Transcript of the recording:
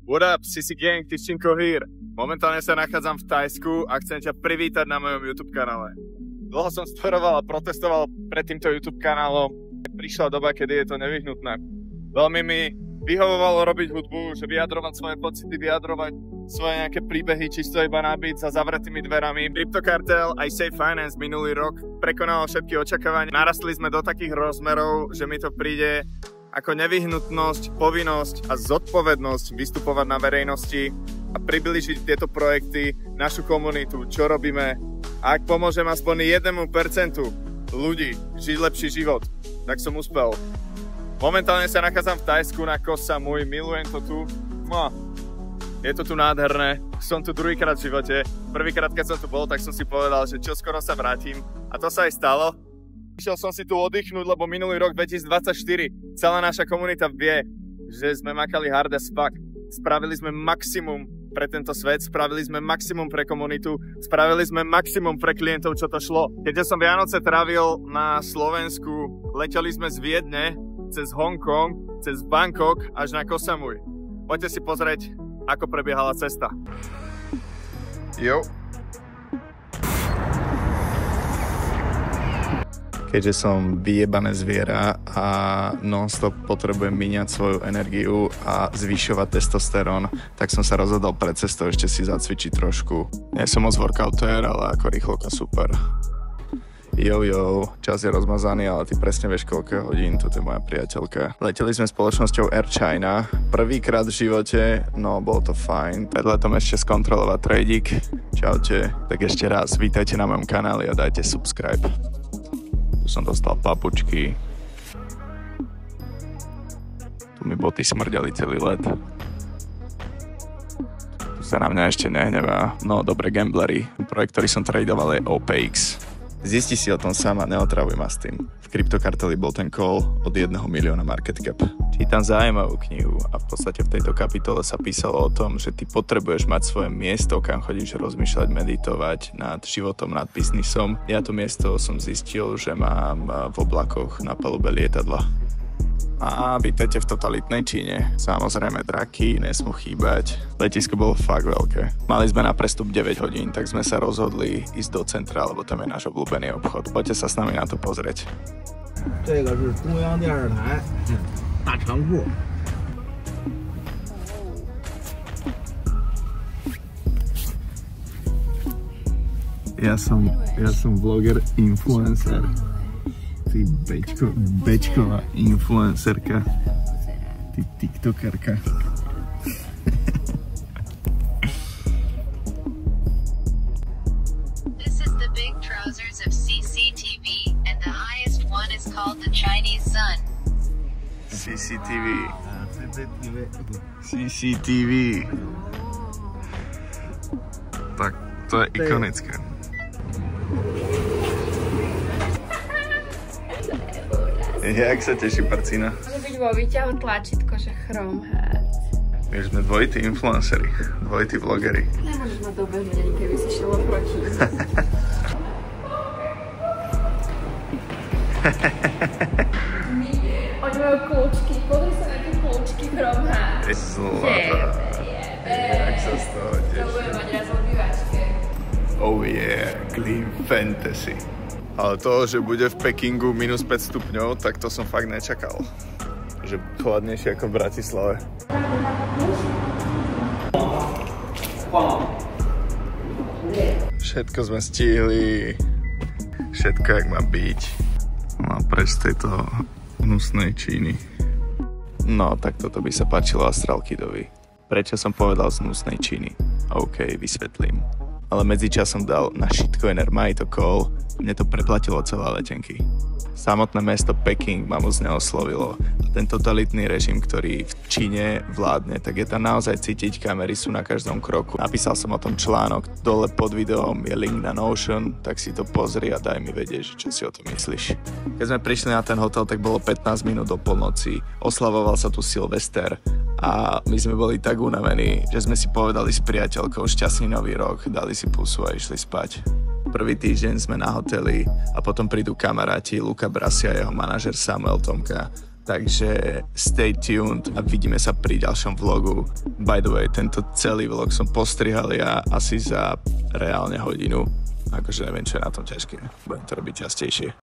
What up, Sisi Gang, Tyščinko here. Momentálne sa nachádzam v Thajsku a chcem ťa privítať na mojom YouTube kanále. Dlho som storoval a protestoval pred týmto YouTube kanálom. Prišla doba, kedy je to nevyhnutné. Veľmi mi vyhovovalo robiť hudbu, že vyjadrovať svoje pocity, vyjadrovať svoje nejaké príbehy, čisto iba na beat za zavretými dverami. CryptoCartel aj Safe Finance minulý rok prekonalo všetky očakávania. Narastli sme do takých rozmerov, že mi to príde ako nevyhnutnosť, povinnosť a zodpovednosť vystupovať na verejnosti a priblížiť tieto projekty, našu komunitu, čo robíme. A ak pomôžem aspoň 1% ľudí žiť lepší život, tak som uspel. Momentálne sa nachádzam v Thajsku na Koh Samui, milujem to tu. No, je to tu nádherné, som tu druhýkrát v živote. Prvýkrát, keď som tu bol, tak som si povedal, že čoskoro sa vrátim. A to sa aj stalo. Išiel som si tu oddychnúť, lebo minulý rok 2024 celá naša komunita vie, že sme makali hard as fuck. Spravili sme maximum pre tento svet, spravili sme maximum pre komunitu, spravili sme maximum pre klientov, čo to šlo. Keďže som Vianoce trávil na Slovensku, leteli sme z Viedne cez Hongkong, cez Bangkok až na Koh Samui. Poďte si pozrieť, ako prebiehala cesta. Jo. Keďže som vyjebané zviera a non-stop potrebujem míňať svoju energiu a zvyšovať testosterón, tak som sa rozhodol pred cestou ešte si zacvičiť trošku. Nie som moc workouter, ale ako rýchlovka super. Jo, čas je rozmazaný, ale ty presne vieš koľko hodín, toto je moja priateľka. Leteli sme spoločnosťou Air China, prvýkrát v živote, no bolo to fajn. Pred letom ešte skontrolovať tradík. Čaute, tak ešte raz, vítajte na mojom kanáli a dajte subscribe. Som dostal papučky. Tu mi boty smrdeli celý let. Tu sa na mňa ešte nehnevá. No dobre, gamblery. Projekt, ktorý som tradoval, je OPX. Zisti si o tom sama, neotravuj ma s tým. V CryptoCarteli bol ten call od 1 milióna market cap. Čítam zaujímavú knihu a v podstate v tejto kapitole sa písalo o tom, že ty potrebuješ mať svoje miesto, kam chodíš rozmýšľať, meditovať nad životom, nad biznisom. Ja to miesto som zistil, že mám v oblakoch na palube lietadla. A vítajte v totalitnej Číne. Samozrejme draky nesmú chýbať. Letisko bolo fakt veľké. Mali sme na prestup 9 hodín, tak sme sa rozhodli ísť do centra, lebo tam je náš obľúbený obchod. Poďte sa s nami na to pozrieť. 这个是中央电视台大仓库。Ja som vloger influencer. Ty bečková influencerka. Ty tiktokerka. This is the big trousers of CCTV, and the highest one is called the Chinese Sun. CCTV. CCTV. Tak to je ikonické. Jak sa teší Parcína? Môže byť vo výťahu tlačítko, že Chrome Head. My sme dvojití influenceri, dvojití vlogeri. Nemôžeš ma dobehnúť, ani keby si šiel oproti. Oni majú kľúčky, pozri sa na tie kľúčky Chrome Head. Zlatá. Jak sa z toho teší. To budem mať raz v obývačke. Oh yeah, Clean Fantasy. Ale to, že bude v Pekingu minus 5 stupňov, tak to som fakt nečakal. Že chladnejšie ako v Bratislave. Všetko sme stihli. Všetko, jak má byť. No a preč z tejto hnusnej Číny. No, tak toto by sa páčilo Astral Kidovi. Prečo som povedal z hnusnej Číny? OK, vysvetlím. Ale medzičasom dal na shitcoiner Maito call. Mne to preplatilo celé letenky. Samotné mesto Peking ma moc neoslovilo. A ten totalitný režim, ktorý v Číne vládne, tak je tam naozaj cítiť, kamery sú na každom kroku. Napísal som o tom článok, dole pod videom je link na Notion, tak si to pozri a daj mi vedieť, čo si o tom myslíš. Keď sme prišli na ten hotel, tak bolo 15 minút do polnoci. Oslavoval sa tu Silvester a my sme boli tak unavení, že sme si povedali s priateľkou šťastný nový rok, dali si pusu a išli spať. Prvý týždeň sme na hoteli a potom prídu kamaráti Luka Brasia a jeho manažer Samuel Tomka. takže stay tuned a vidíme sa pri ďalšom vlogu. By the way, tento celý vlog som postrihal ja asi za reálne hodinu. Akože neviem, čo je na tom ťažké. Budem to robiť častejšie.